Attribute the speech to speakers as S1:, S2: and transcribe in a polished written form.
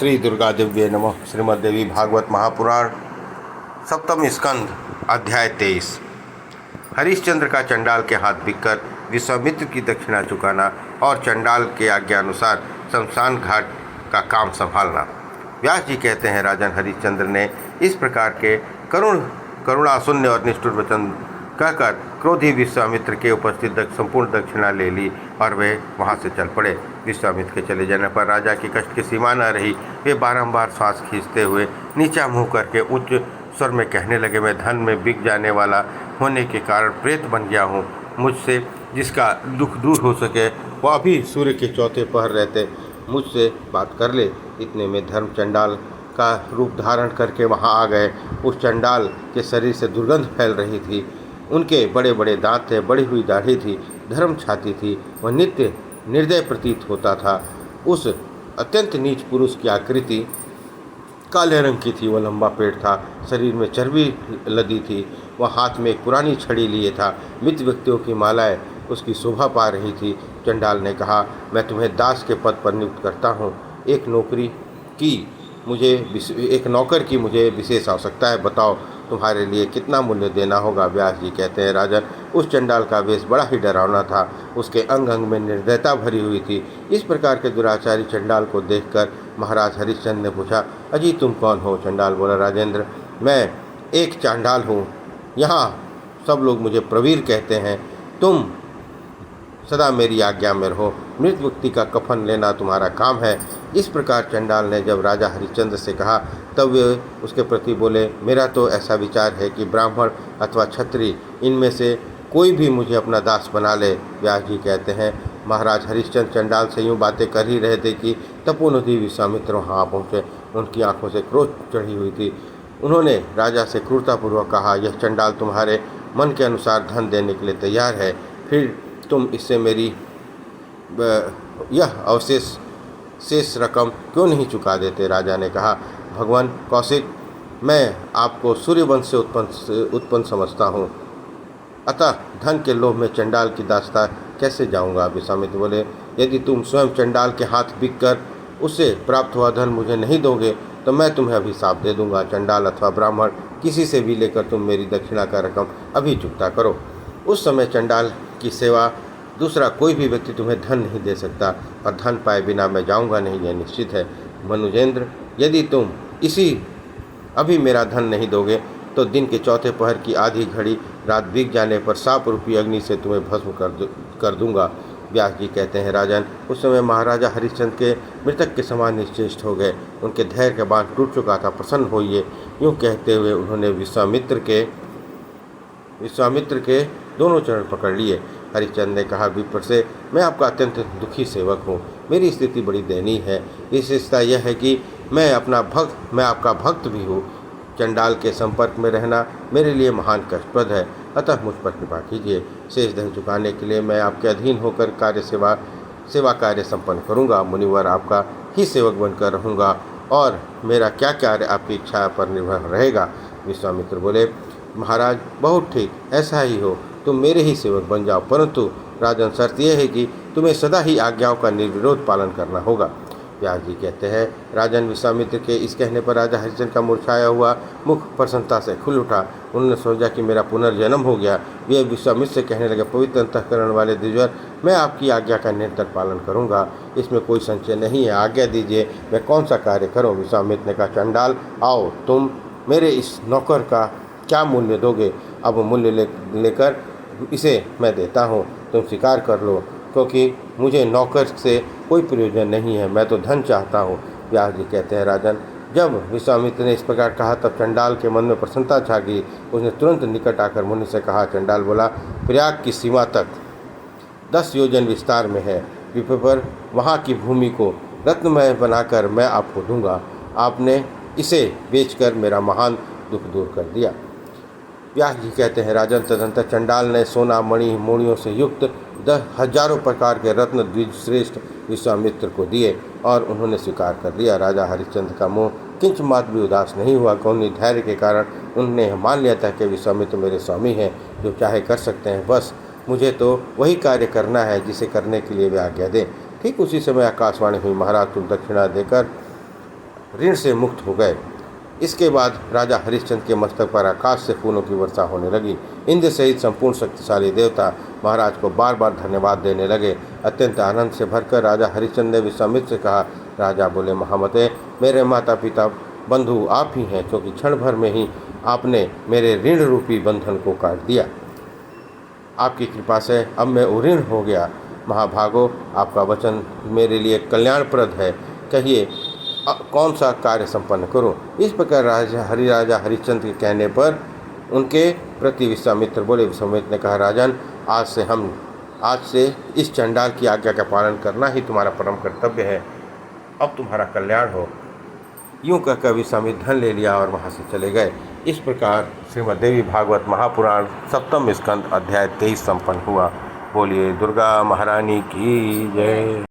S1: श्री दुर्गा दिव्य नमः। श्रीमद्देवी भागवत महापुराण सप्तम स्कंध अध्याय 23। हरिश्चंद्र का चंडाल के हाथ बिककर विश्वामित्र की दक्षिणा चुकाना और चंडाल के आज्ञानुसार शमशान घाट का काम संभालना। व्यास जी कहते हैं, राजन हरिश्चंद्र ने इस प्रकार के करुणाशून्य और निष्ठुर वचन कहकर क्रोधी विश्वामित्र के उपस्थित संपूर्ण दक्षिणा ले ली और वे वहां से चल पड़े। विश्वामित्र के चले जाने पर राजा की कष्ट की सीमा न रही। वे बारंबार सांस खींचते हुए नीचा मुंह करके उच्च स्वर में कहने लगे, मैं धन में बिक जाने वाला होने के कारण प्रेत बन गया हूँ। मुझसे जिसका दुख दूर हो सके वह अभी सूर्य के चौथे पहर रहते मुझसे बात कर ले। इतने में धर्म चंडाल का रूप धारण करके वहाँ आ गए। उस चंडाल के शरीर से दुर्गंध फैल रही थी। उनके बड़े बड़े दांत थे, बढ़ी हुई दाढ़ी थी, धर्म छाती थी। वह नित्य निर्दय प्रतीत होता था। उस अत्यंत नीच पुरुष की आकृति काले रंग की थी। वह लंबा पेट था, शरीर में चर्बी लदी थी। वह हाथ में एक पुरानी छड़ी लिए था। मृत व्यक्तियों की मालाएं उसकी शोभा पा रही थी। चंडाल ने कहा, मैं तुम्हें दास के पद पर नियुक्त करता हूँ। एक नौकर की मुझे विशेष आवश्यकता है। बताओ तुम्हारे लिए कितना मूल्य देना होगा। व्यास जी कहते हैं, राजन उस चंडाल का वेश बड़ा ही डरावना था। उसके अंग अंग में निर्दयता भरी हुई थी। इस प्रकार के दुराचारी चंडाल को देखकर महाराज हरिश्चंद्र ने पूछा, अजी तुम कौन हो? चंडाल बोला, राजेंद्र मैं एक चांडाल हूँ। यहाँ सब लोग मुझे प्रवीर कहते हैं। तुम सदा मेरी आज्ञा में रहो। मृत व्यक्ति का कफन लेना तुम्हारा काम है। इस प्रकार चंडाल ने जब राजा हरिश्चंद्र से कहा तब वे उसके प्रति बोले, मेरा तो ऐसा विचार है कि ब्राह्मण अथवा क्षत्रिय इनमें से कोई भी मुझे अपना दास बना ले। व्यास जी कहते हैं, महाराज हरिश्चंद्र चंडाल से यूँ बातें कर ही रहे थे कि तपोनिधि विश्वामित्र वहाँ पहुँचे। उनकी आंखों से क्रोध चढ़ी हुई थी। उन्होंने राजा से क्रूरतापूर्वक कहा, यह चंडाल तुम्हारे मन के अनुसार धन देने के लिए तैयार है, फिर तुम इससे मेरी यह शेष रकम क्यों नहीं चुका देते? राजा ने कहा, भगवान कौशिक, मैं आपको सूर्यवंश से उत्पन्न समझता हूँ, अतः धन के लोभ में चंडाल की दास्ता कैसे जाऊँगा? विश्वामित्र बोले, यदि तुम स्वयं चंडाल के हाथ बिक कर उससे प्राप्त हुआ धन मुझे नहीं दोगे तो मैं तुम्हें अभिशाप दे दूंगा। चंडाल अथवा ब्राह्मण किसी से भी लेकर तुम मेरी दक्षिणा का रकम अभी चुकता करो। उस समय चंडाल की सेवा दूसरा कोई भी व्यक्ति तुम्हें धन नहीं दे सकता और धन पाए बिना मैं जाऊंगा नहीं, यह निश्चित है। मनुजेंद्र, यदि तुम अभी मेरा धन नहीं दोगे तो दिन के चौथे पहर की आधी घड़ी रात बीत जाने पर 100 रूपी अग्नि से तुम्हें भस्म कर दूंगा। व्यास जी कहते हैं, राजन उस समय महाराजा हरिश्चंद्र के मृतक के समान निश्चेष्ट हो गए। उनके धैर्य का बांध टूट चुका था। प्रसन्न होइए। यूँ कहते हुए उन्होंने विश्वामित्र के दोनों चरण पकड़ लिए। हरिश्चंद्र ने कहा, विप्र से, मैं आपका अत्यंत दुखी सेवक हूँ। मेरी स्थिति बड़ी दयनीय है। विशेषता यह है कि मैं आपका भक्त भी हूँ। चंडाल के संपर्क में रहना मेरे लिए महान कष्टप्रद है, अतः मुझ पर कृपा कीजिए। शेष धन चुकाने के लिए मैं आपके अधीन होकर सेवा कार्य संपन्न करूँगा। मुनिवर आपका ही सेवक बनकर रहूँगा और मेरा क्या कार्य आपकी इच्छा पर निर्भर रहेगा। विश्वामित्र बोले, महाराज बहुत ठीक, ऐसा ही हो, तुम मेरे ही सेवक बन जाओ, परंतु राजन शर्त यह है कि तुम्हें सदा ही आज्ञाओं का निर्विरोध पालन करना होगा। व्यास जी कहते हैं, राजन विश्वामित्र के इस कहने पर राजा हरिश्चंद्र का मुरझाया हुआ मुख प्रसन्नता से खुल उठा। उन्होंने सोचा कि मेरा पुनर्जन्म हो गया। वे विश्वामित्र से कहने लगे, पवित्र अंतःकरण वाले द्विजवर, मैं आपकी आज्ञा का निरंतर पालन करूंगा, इसमें कोई संशय नहीं है। आज्ञा दीजिए, मैं कौन सा कार्य करूं? विश्वामित्र ने कहा, चंडाल आओ, तुम मेरे इस नौकर का क्या मूल्य दोगे? अब मूल्य लेकर इसे मैं देता हूँ, तुम स्वीकार कर लो, क्योंकि मुझे नौकर से कोई प्रयोजन नहीं है, मैं तो धन चाहता हूँ। व्यास जी कहते हैं, राजन जब विश्वामित्र ने इस प्रकार कहा तब चंडाल के मन में प्रसन्नता छा गई। उसने तुरंत निकट आकर मुनि से कहा। चंडाल बोला, प्रयाग की सीमा तक 10 योजन विस्तार में है। विप्र पर वहाँ की भूमि को रत्नमय बनाकर मैं आपको दूंगा। आपने इसे बेचकर मेरा महान दुख दूर कर दिया। व्यास जी कहते हैं, राजन तदंतर चंडाल ने सोना मोड़ियों से युक्त 10,000 प्रकार के रत्न द्विज श्रेष्ठ विश्वामित्र को दिए और उन्होंने स्वीकार कर लिया। राजा हरिश्चंद्र का मुँह किंच मात्र भी उदास नहीं हुआ। कौन धैर्य के कारण उन्होंने मान लिया था कि विश्वामित्र मेरे स्वामी हैं, जो चाहे कर सकते हैं, बस मुझे तो वही कार्य करना है जिसे करने के लिए वे आज्ञा दें। ठीक उसी समय आकाशवाणी हुई, महाराज तुम दक्षिणा देकर ऋण से मुक्त हो गए। इसके बाद राजा हरिश्चंद्र के मस्तक पर आकाश से फूलों की वर्षा होने लगी। इंद्र सहित संपूर्ण शक्तिशाली देवता महाराज को बार बार धन्यवाद देने लगे। अत्यंत आनंद से भरकर राजा हरिश्चंद्र ने विश्वामित्र से कहा। राजा बोले, महामते, मेरे माता पिता बंधु आप ही हैं, क्योंकि क्षण भर में ही आपने मेरे ऋण रूपी बंधन को काट दिया। आपकी कृपा से अब मैं उऋण हो गया। महाभागो, आपका वचन मेरे लिए कल्याणप्रद है। कहिए कौन सा कार्य संपन्न करूं? इस प्रकार राजा हरिश्चंद्र के कहने पर उनके प्रति विश्वामित्र बोले। विश्वामित्र ने कहा, राजन, आज से इस चंडाल की आज्ञा का पालन करना ही तुम्हारा परम कर्तव्य है। अब तुम्हारा कल्याण हो। यूं कहकर विश्वामित्र धन ले लिया और वहाँ से चले गए। इस प्रकार श्रीमद् देवी भागवत महापुराण सप्तम स्कंद अध्याय 23 संपन्न हुआ। बोलिए दुर्गा महारानी की जय।